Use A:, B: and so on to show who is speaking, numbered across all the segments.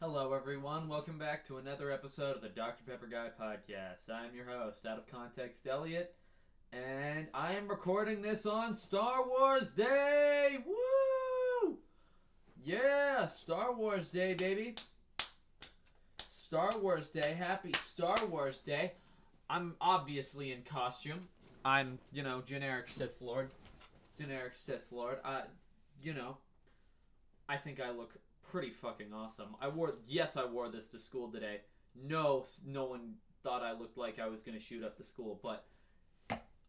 A: Hello, everyone. Welcome back to another episode of the Dr. Pepper Guy podcast. I'm your host, Out of Context Elliot, and I am recording this on Star Wars Day. Woo! Yeah, Star Wars Day, baby. Star Wars Day. Happy Star Wars Day. I'm obviously in costume. I'm, generic Sith Lord. Generic Sith Lord. I think I look pretty fucking awesome. I wore this to school today. No one thought I looked like I was going to shoot up the school, but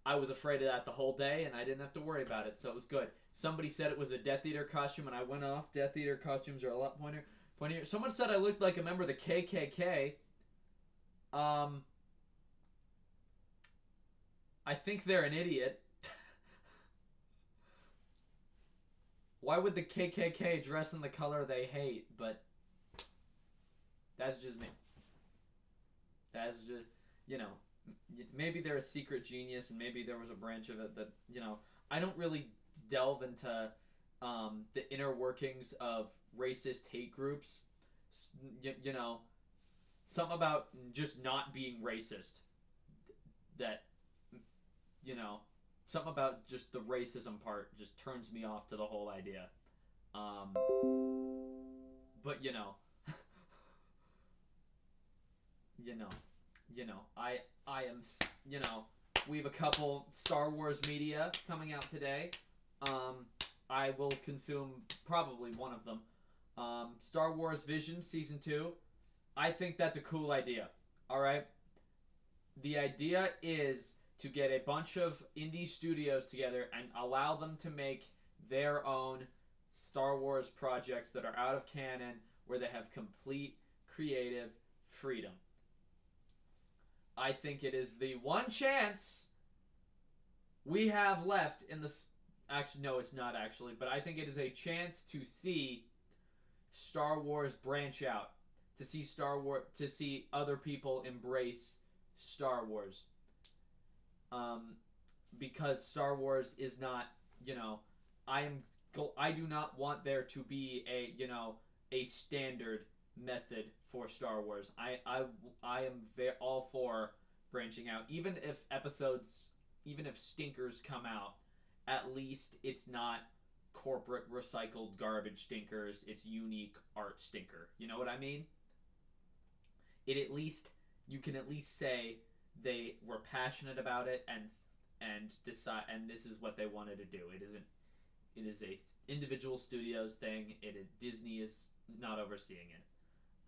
A: I was afraid of that the whole day, and I didn't have to worry about it, so it was good. Somebody said it was a Death Eater costume, and I went off. Death Eater costumes are a lot pointier. Someone said I looked like a member of the KKK. I think they're an idiot. Why would the KKK dress in the color they hate? But that's just me. That's just, maybe they're a secret genius and maybe there was a branch of it that, I don't really delve into the inner workings of racist hate groups. Something about just not being racist that, something about just the racism part just turns me off to the whole idea. But I am, we have a couple Star Wars media coming out today. I will consume probably one of them. Star Wars Vision Season 2. I think that's a cool idea. Alright? The idea is to get a bunch of indie studios together and allow them to make their own Star Wars projects that are out of canon where they have complete creative freedom. I think it is the one chance we have left in the... Actually, no, it's not actually, but I think it is a chance to see Star Wars branch out. To see other people embrace Star Wars. Because Star Wars is not, I do not want there to be a standard method for Star Wars. I am all for branching out. Even if stinkers come out, at least it's not corporate recycled garbage stinkers. It's unique art stinker. You know what I mean? You can at least say they were passionate about it and decide, and this is what they wanted to do. It is a individual studios thing. Disney is not overseeing it.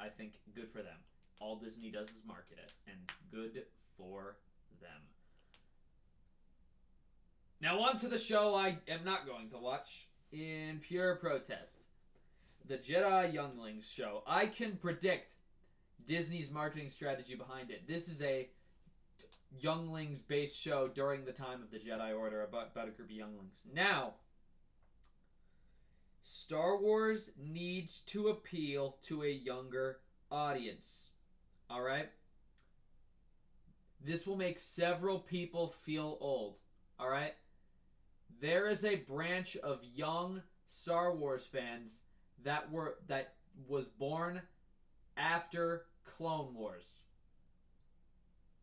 A: I think good for them. All Disney does is market it, and good for them. Now on to the show I am not going to watch in pure protest. The Jedi Younglings show. I can predict Disney's marketing strategy behind it. This is a younglings-based show during the time of the Jedi Order about a group of younglings. Now, Star Wars needs to appeal to a younger audience. Alright? This will make several people feel old. Alright? There is a branch of young Star Wars fans that was born after Clone Wars.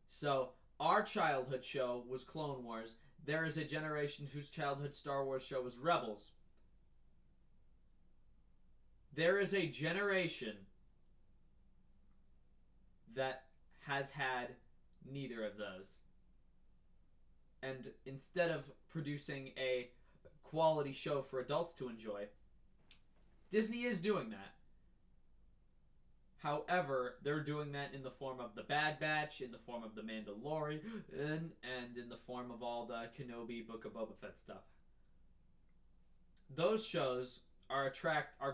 A: So, our childhood show was Clone Wars. There is a generation whose childhood Star Wars show was Rebels. There is a generation that has had neither of those. And instead of producing a quality show for adults to enjoy, Disney is doing that. However, they're doing that in the form of The Bad Batch, in the form of The Mandalorian, and in the form of all the Kenobi, Book of Boba Fett stuff. Those shows are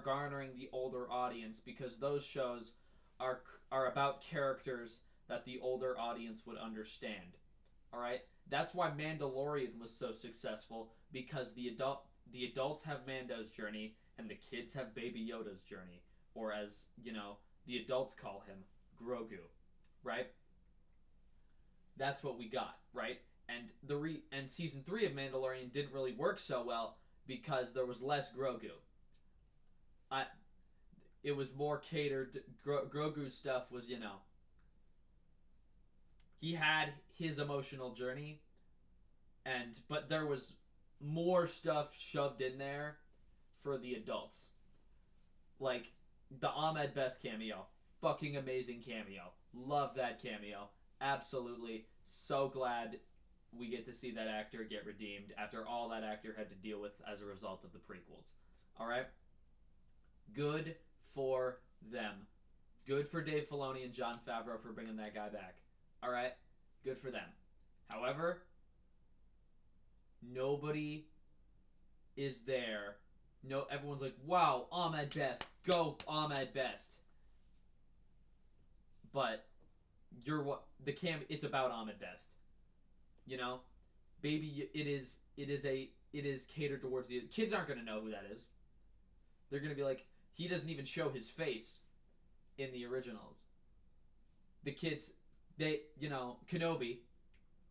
A: garnering the older audience because those shows are about characters that the older audience would understand. All right? That's why Mandalorian was so successful, because the adults have Mando's journey and the kids have Baby Yoda's journey, or as, the adults call him, Grogu, right? That's what we got, right? And season 3 of Mandalorian didn't really work so well because there was less Grogu. it was more catered. Grogu's stuff was, he had his emotional journey, but there was more stuff shoved in there for the adults. Like the Ahmed Best cameo, fucking amazing cameo. Love that cameo. Absolutely. So glad we get to see that actor get redeemed after all that actor had to deal with as a result of the prequels. All right? Good for them. Good for Dave Filoni and Jon Favreau for bringing that guy back. All right? Good for them. However, nobody is there. No, everyone's like, wow, Ahmed Best. Go Ahmed Best. But you're what it's about Ahmed Best. Baby, it is catered towards the kids. Aren't going to know who that is. They're going to be like, he doesn't even show his face in the originals. The kids, Kenobi,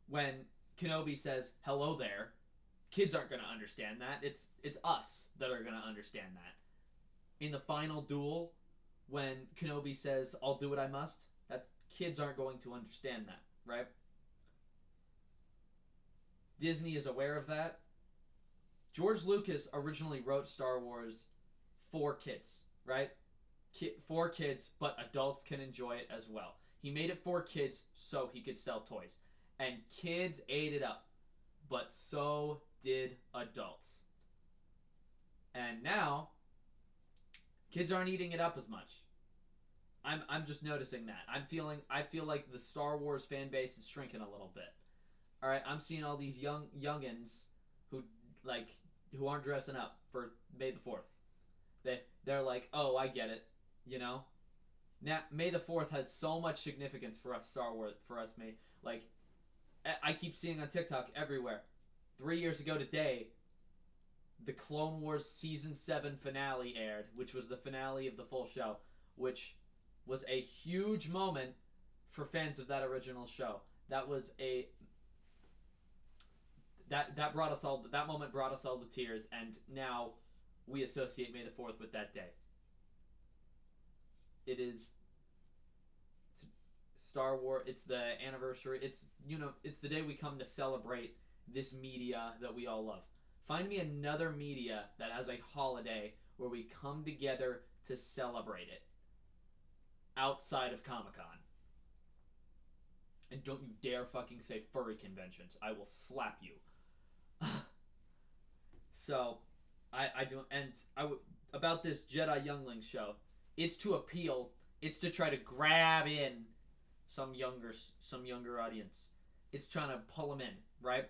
A: when Kenobi says hello there, kids aren't going to understand that. It's us that are going to understand that. In the final duel, when Kenobi says, I'll do what I must, that kids aren't going to understand that, right? Disney is aware of that. George Lucas originally wrote Star Wars for kids, right? For kids, but adults can enjoy it as well. He made it for kids so he could sell toys. And kids ate it up. But so did adults. And now, kids aren't eating it up as much. I'm just noticing that. I feel like the Star Wars fan base is shrinking a little bit. All right, I'm seeing all these youngins who aren't dressing up for May the 4th. They're like, "Oh, I get it." Now May the 4th has so much significance for us Star Wars, for us I keep seeing on TikTok everywhere. 3 years ago today, the Clone Wars Season 7 finale aired, which was the finale of the full show, which was a huge moment for fans of that original show. That was that brought us all. That moment brought us all to tears, and now we associate May the 4th with that day. It's Star Wars. It's the anniversary. It's the day we come to celebrate this media that we all love. Find me another media that has a holiday where we come together to celebrate it outside of Comic-Con. And don't you dare fucking say furry conventions. I will slap you. So, I do, and about this Jedi Younglings show, it's to appeal. It's to try to grab in some younger audience. It's trying to pull them in, right?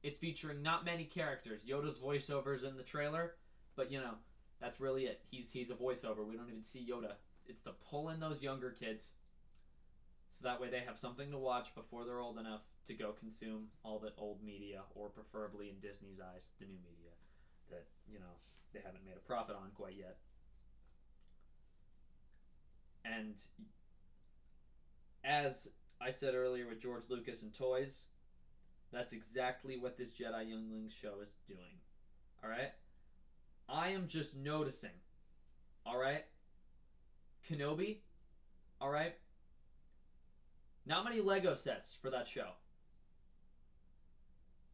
A: It's featuring not many characters. Yoda's voiceovers in the trailer, but that's really it. He's a voiceover. We don't even see Yoda. It's to pull in those younger kids, so that way they have something to watch before they're old enough to go consume all that old media, or preferably in Disney's eyes, the new media that they haven't made a profit on quite yet. And as I said earlier with George Lucas and toys, that's exactly what this Jedi Younglings show is doing. Alright? I am just noticing. Alright? Kenobi? Alright? Not many Lego sets for that show.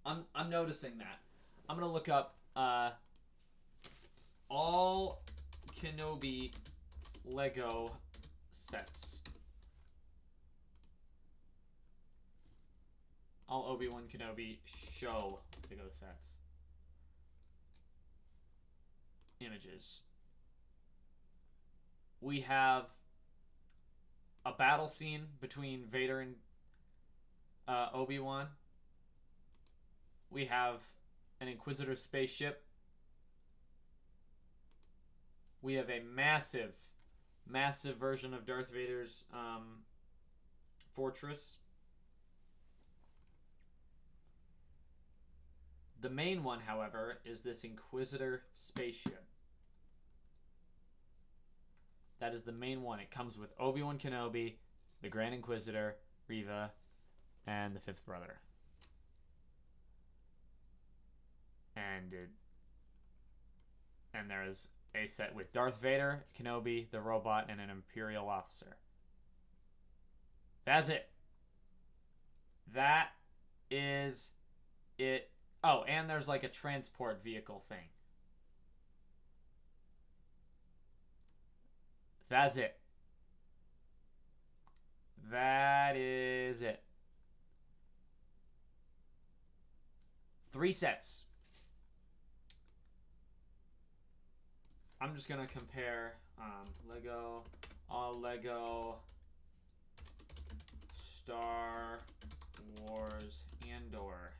A: I'm noticing that. I'm gonna look up all Kenobi Lego sets. All Obi-Wan Kenobi show Lego sets. Images. We have a battle scene between Vader and Obi-Wan. We have an Inquisitor spaceship. We have a massive version of Darth Vader's fortress. The main one, however, is this Inquisitor spaceship. That is the main one. It comes with Obi-Wan Kenobi, the Grand Inquisitor, Reva, and the Fifth Brother. And there is
B: a set with Darth Vader, Kenobi, the robot, and an Imperial officer. That's it. That is it. Oh, and there's like a transport vehicle thing. That's it. That is it. 3 sets. I'm just gonna compare Lego, all Lego, Star Wars Andor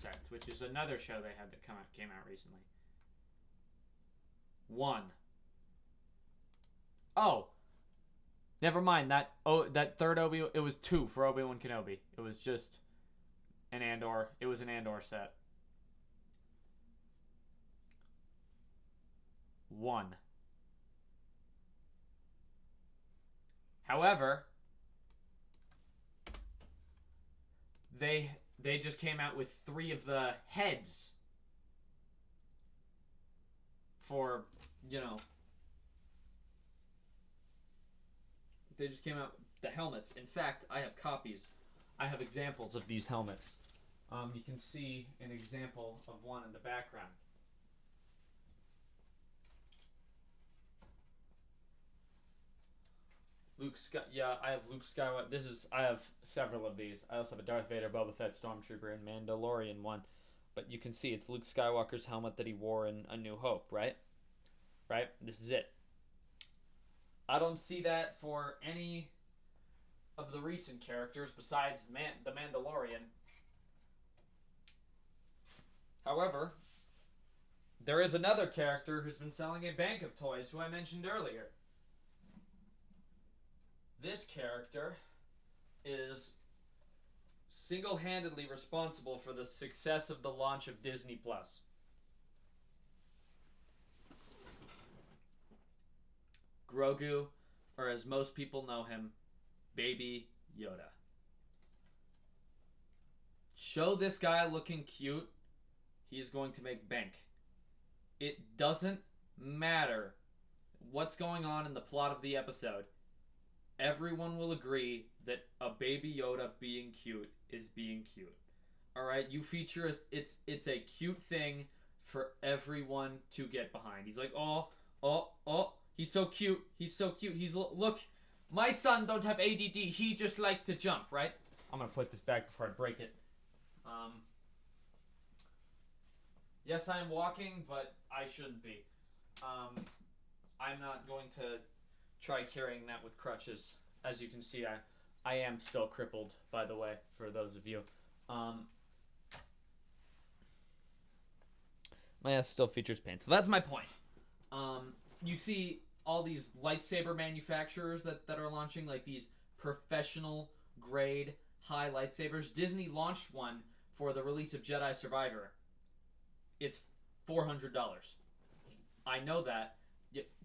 B: sets, which is another show they had that came out recently. 1. Oh, never mind that. Oh, that third Obi. It was 2 for Obi-Wan Kenobi. It was just an Andor. It was an Andor set. 1. However, they just came out with 3 of the heads for, you know, they just came out with the helmets. In fact, I have copies. I have examples of these helmets. You can see an example of one in the background. I have Luke Skywalker. I have several of these. I also have a Darth Vader, Boba Fett, Stormtrooper, and Mandalorian one. But you can see it's Luke Skywalker's helmet that he wore in A New Hope, right? Right? This is it. I don't see that for any of the recent characters besides the Mandalorian. However, there is another character who's been selling a bank of toys who I mentioned earlier. This character is single-handedly responsible for the success of the launch of Disney Plus. Grogu, or as most people know him, Baby Yoda. Show this guy looking cute, he's going to make bank. It doesn't matter what's going on in the plot of the episode. Everyone will agree that a Baby Yoda being cute is being cute. All right, you feature it's a cute thing for everyone to get behind. He's like, oh, he's so cute. He's so cute. Look, my son don't have ADD. He just like to jump, right? I'm gonna put this back before I break it. Yes, I'm walking, but I shouldn't be. I'm not going to try carrying that with crutches. As you can see, I am still crippled, by the way, for those of you. My ass still features pain. So that's my point. You see all these lightsaber manufacturers that are launching, like these professional grade high lightsabers. Disney launched one for the release of Jedi Survivor. It's $400. I know that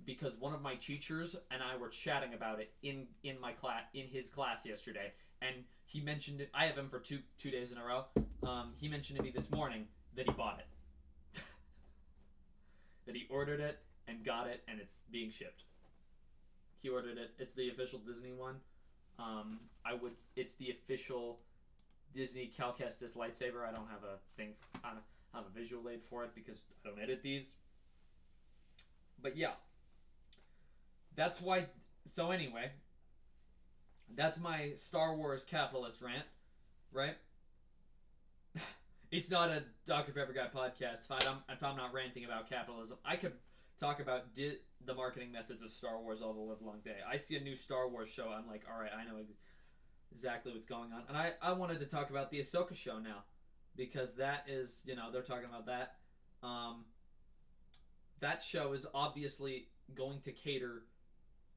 B: because one of my teachers and I were chatting about it in my class, in his class yesterday, and he mentioned it. I have him for two days in a row. He mentioned to me this morning that he bought it, that he ordered it and got it, and it's being shipped. He ordered it. It's the official Disney one. It's the official Disney Cal Kestis lightsaber. I don't have a thing. I don't have a visual aid for it because I don't edit these. But yeah, that's why. So anyway, that's my Star Wars capitalist rant, right? It's not a Dr. Pepper Guy podcast. If I'm not ranting about capitalism, I could talk about the marketing methods of Star Wars all the live long day. I see a new Star Wars show, I'm like, all right, I know exactly what's going on. And I wanted to talk about the Ahsoka show now, because that is, they're talking about that. That show is obviously going to cater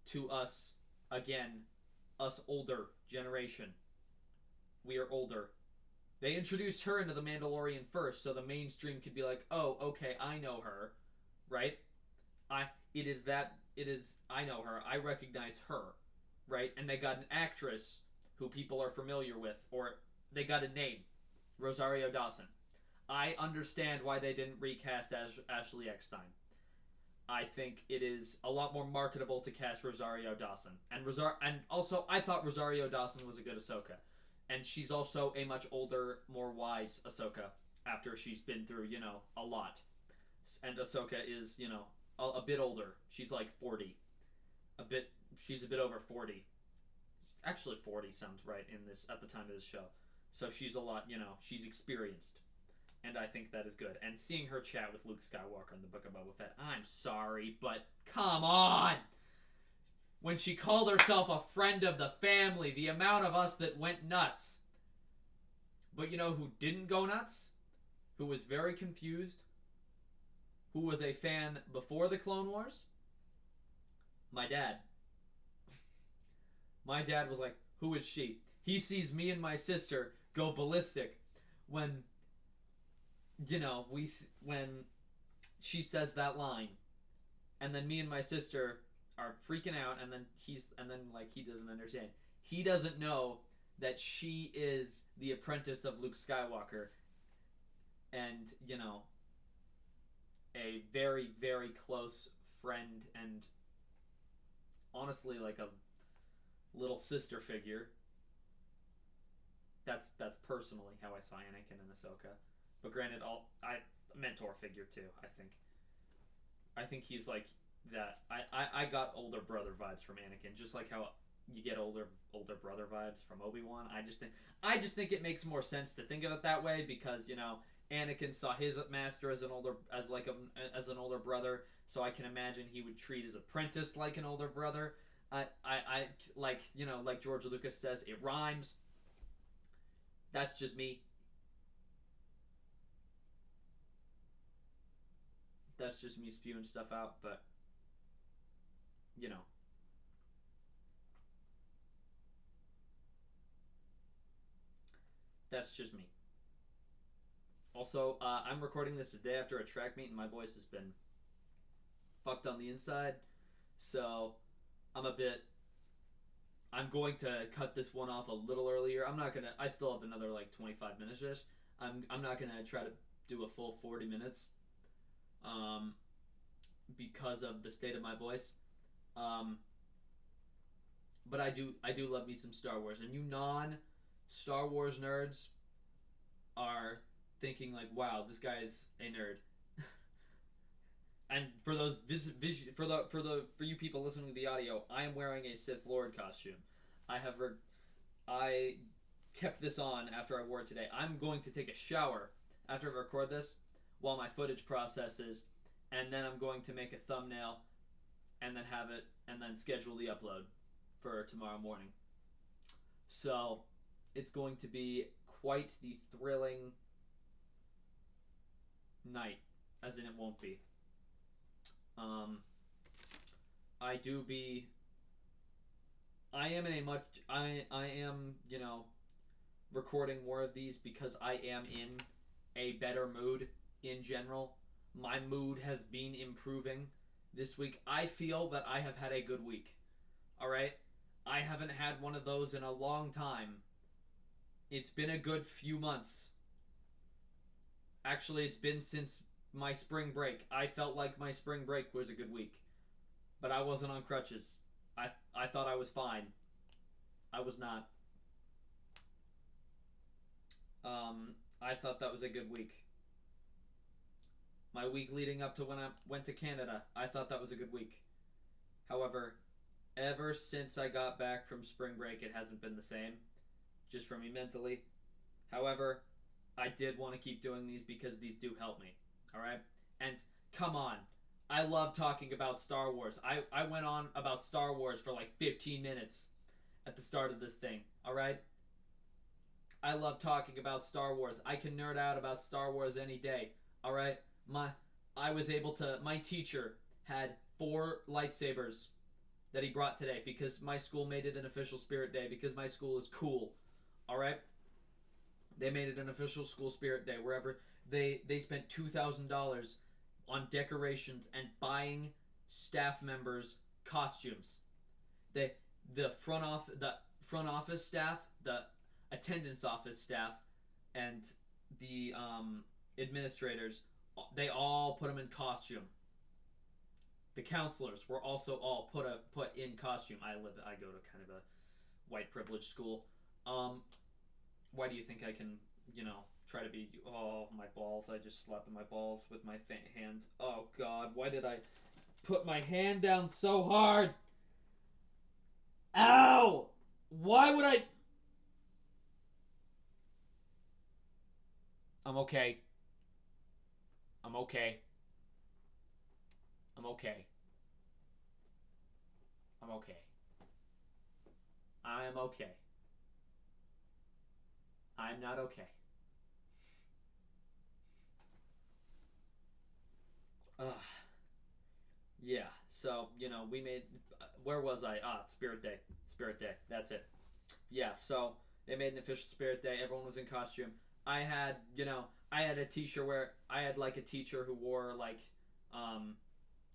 B: to us, again, us older generation. We are older. They introduced her into The Mandalorian first, so the mainstream could be like, oh, okay, I know her, right? I know her. I recognize her, right? And they got an actress who people are familiar with, or they got a name, Rosario Dawson. I understand why they didn't recast Ashley Eckstein. I think it is a lot more marketable to cast Rosario Dawson. And also I thought Rosario Dawson was a good Ahsoka. And she's also a much older, more wise Ahsoka after she's been through, a lot. And Ahsoka is, a bit older. She's like 40. She's a bit over 40. Actually 40 sounds right in this at the time of this show. So she's a lot, she's experienced. And I think that is good. And seeing her chat with Luke Skywalker in the Book of Boba Fett, I'm sorry, but come on! When she called herself a friend of the family, the amount of us that went nuts. But you know who didn't go nuts? Who was very confused? Who was a fan before the Clone Wars? My dad. My dad was like, who is she? He sees me and my sister go ballistic when, when she says that line. And then me and my sister are freaking out, and then he doesn't understand. He doesn't know that she is the apprentice of Luke Skywalker. And, a very, very close friend and honestly like a little sister figure. That's personally how I saw Anakin and Ahsoka. But granted, mentor figure too, I think he's like that. I got older brother vibes from Anakin, just like how you get older brother vibes from Obi-Wan. I just think it makes more sense to think of it that way because, Anakin saw his master as an older brother, so I can imagine he would treat his apprentice like an older brother. I like George Lucas says, it rhymes. That's just me. That's just me spewing stuff out, but that's just me. Also, I'm recording this a day after a track meet, and my voice has been fucked on the inside, so I'm going to cut this one off a little earlier. I still have another like 25 minutes-ish. I'm not gonna try to do a full 40 minutes, because of the state of my voice. But I do love me some Star Wars, and you non-Star Wars nerds are thinking like, wow, this guy is a nerd. And for those for you people listening to the audio, I am wearing a Sith Lord costume. I kept this on after I wore it today. I'm going to take a shower after I record this while my footage processes, and then I'm going to make a thumbnail and then have it and then schedule the upload for tomorrow morning. So it's going to be quite the thrilling night, as in it won't be. I am, recording more of these because I am in a better mood in general. My mood has been improving this week. I feel that I have had a good week. Alright? I haven't had one of those in a long time. It's been a good few months. Actually, it's been since my spring break. I felt like my spring break was a good week. But I wasn't on crutches. I thought I was fine. I was not. I thought that was a good week. My week leading up to when I went to Canada, I thought that was a good week. However, ever since I got back from spring break, it hasn't been the same. Just for me mentally. However, I did want to keep doing these because these do help me. Alright? And come on. I love talking about Star Wars. I went on about Star Wars for like 15 minutes at the start of this thing. Alright? I love talking about Star Wars. I can nerd out about Star Wars any day. Alright? My teacher had 4 lightsabers that he brought today because my school made it an official Spirit Day because my school is cool. Alright? They made it an official school Spirit Day wherever they spent $2,000 on decorations and buying staff members costumes. The front office staff, the attendance office staff, and the administrators, they all put them in costume. the counselors were also all put in costume. I go to kind of a white privileged school. Why do you think I can, try to be? Oh, my balls! I just slapped my balls with my hands. Oh God, why did I put my hand down so hard? Ow! Why would I? I'm okay. I'm okay. I'm okay. I'm okay. I'm okay. I'm not okay. Ugh. Yeah. So we made. Where was I? Spirit Day. Spirit Day. That's it. Yeah. So they made an official Spirit Day. Everyone was in costume. I had, I had a teacher where I had like a teacher who wore like, um,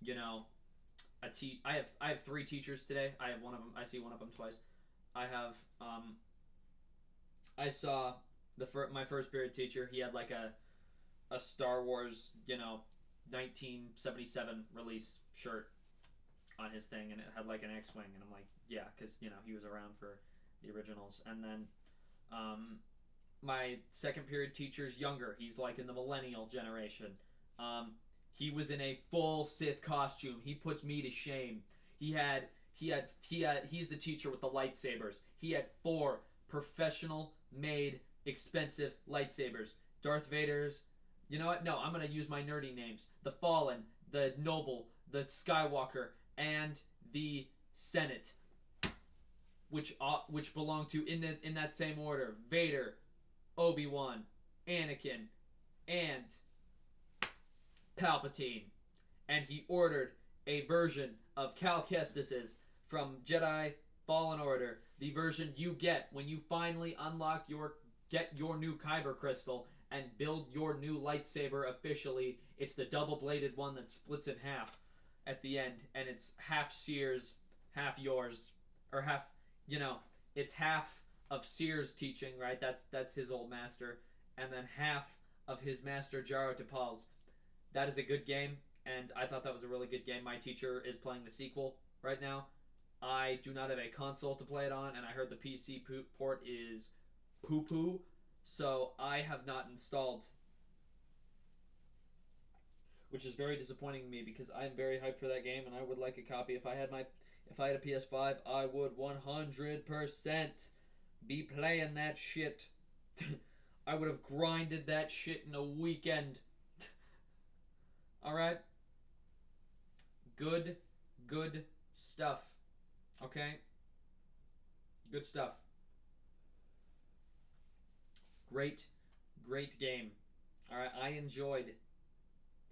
B: you know, I have three teachers today. I have one of them. I see one of them twice. I have I saw my first period teacher. He had like a Star Wars 1977 release shirt on his thing, and it had like an X-wing, and I'm like, yeah, because he was around for the originals. And then my second period teacher's younger. He's like in the millennial generation. He was in a full Sith costume. He puts me to shame. He's the teacher with the lightsabers. He had 4 professional made expensive lightsabers. Darth Vader's. You know what? No, I'm gonna use my nerdy names. The Fallen, the Noble, the Skywalker, and the Senate, which belong to in that same order: Vader, Obi-Wan, Anakin, and Palpatine. And he ordered a version of Cal Kestis's from Jedi Fallen Order, the version you get when you finally get your new Kyber crystal and build your new lightsaber officially. It's the double-bladed one that splits in half at the end, and it's half Seer's, half yours, or half, it's half of Seer's teaching, right? That's his old master, and then half of his master Jaro Tapal's. That is a good game, and I thought that was a really good game. My teacher is playing the sequel right now. I do not have a console to play it on, and I heard the PC port is poo-poo, so I have not installed, which is very disappointing to me because I'm very hyped for that game, and I would like a copy. If I had a PS5, I would 100% be playing that shit. I would have grinded that shit in a weekend. Alright? Good stuff. Okay? Good stuff. Great game. Alright, I enjoyed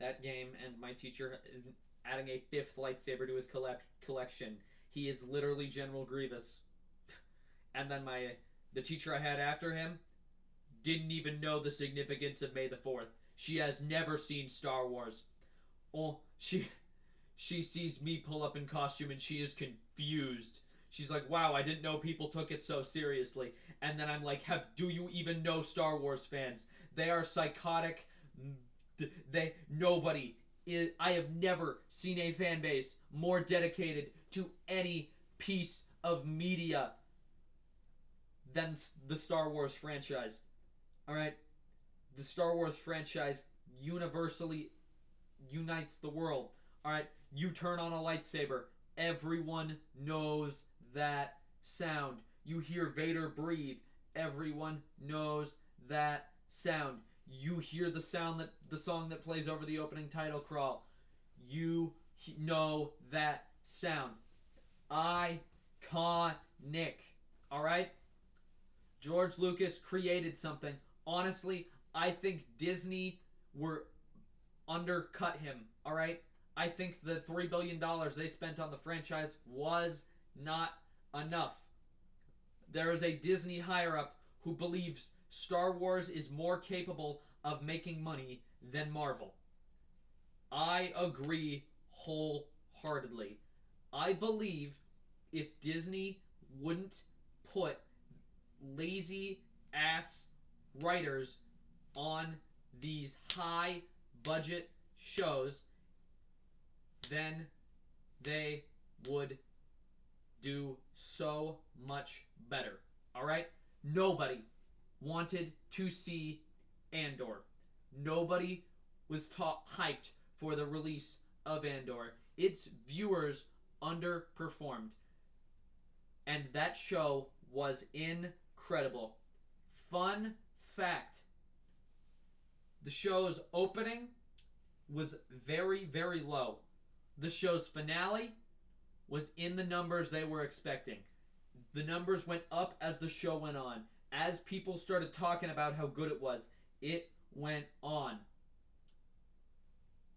B: that game, and my teacher is adding a 5th lightsaber to his collection. He is literally General Grievous. And then the teacher I had after him didn't even know the significance of May the 4th. She has never seen Star Wars. Oh, she sees me pull up in costume and she is confused. She's like, wow, I didn't know people took it so seriously. And then I'm like, do you even know Star Wars fans? They are psychotic. I have never seen a fan base more dedicated to any piece of media than the Star Wars franchise. Alright? The Star Wars franchise universally unites the world. Alright? You turn on a lightsaber, everyone knows that sound. You hear Vader breathe, everyone knows that sound. You hear the song that plays over the opening title crawl. You know that sound. Iconic. Alright? George Lucas created something. Honestly, I think Disney undercut him. Alright? I think the $3 billion they spent on the franchise was not enough. There is a Disney higher-up who believes Star Wars is more capable of making money than Marvel. I agree wholeheartedly. I believe if Disney wouldn't put lazy-ass writers on these high-budget shows, then they would do so much better. All right? Nobody wanted to see Andor. Nobody was hyped for the release of Andor. Its viewers underperformed. And that show was incredible. Fun fact. The show's opening was very, very low. The show's finale was in the numbers they were expecting. The numbers went up as the show went on. As people started talking about how good it went on.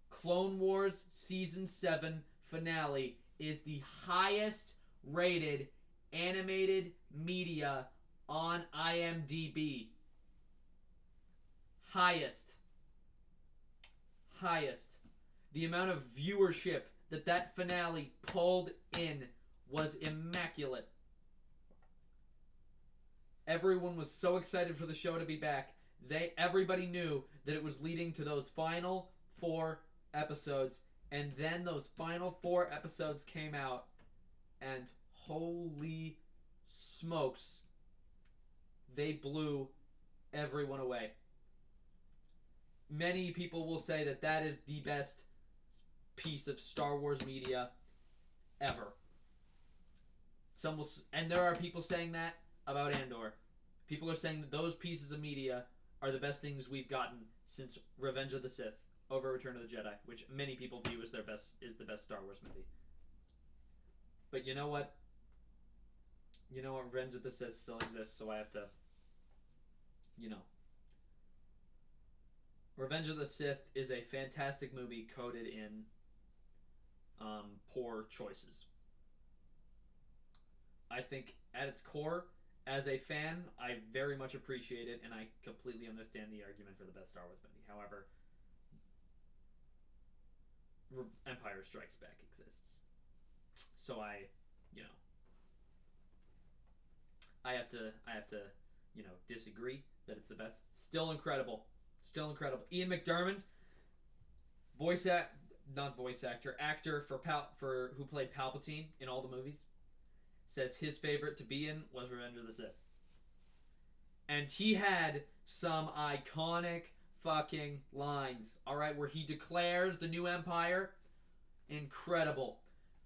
B: Clone Wars Season 7 finale is the highest rated animated media on IMDb. Highest. The amount of viewership that finale pulled in was immaculate. Everyone was so excited for the show to be back. Everybody knew that it was leading to those final 4 episodes, and then those final 4 episodes came out, and holy smokes, they blew everyone away. Many people will say that is the best piece of Star Wars media ever. And there are people saying that about Andor. People are saying that those pieces of media are the best things we've gotten since Revenge of the Sith over Return of the Jedi, which many people view as the best Star Wars movie. But you know what? Revenge of the Sith still exists, so I have to, Revenge of the Sith is a fantastic movie coded in poor choices. I think at its core, as a fan, I very much appreciate it, and I completely understand the argument for the best Star Wars movie. However, Empire Strikes Back exists. So I have to, disagree that it's the best. Still incredible. Ian McDiarmid, actor for who played Palpatine in all the movies, says his favorite to be in was Revenge of the Sith. And he had some iconic fucking lines, alright, where he declares the new empire. Incredible.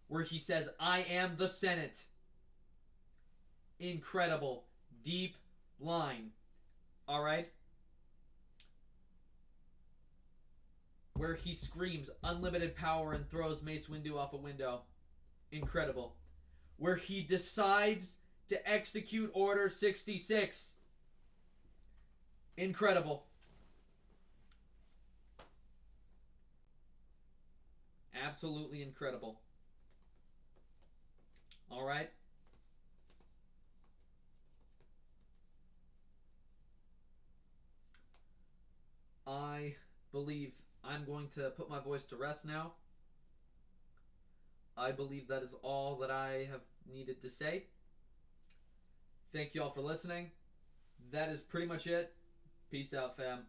B: Where he says, "I am the Senate." Incredible. Deep line. Alright? Where he screams unlimited power and throws Mace Windu off a window. Incredible. Where he decides to execute Order 66. Incredible. Absolutely incredible. Alright? I believe I'm going to put my voice to rest now. I believe that is all that I have needed to say. Thank you all for listening. That is pretty much it. Peace out, fam.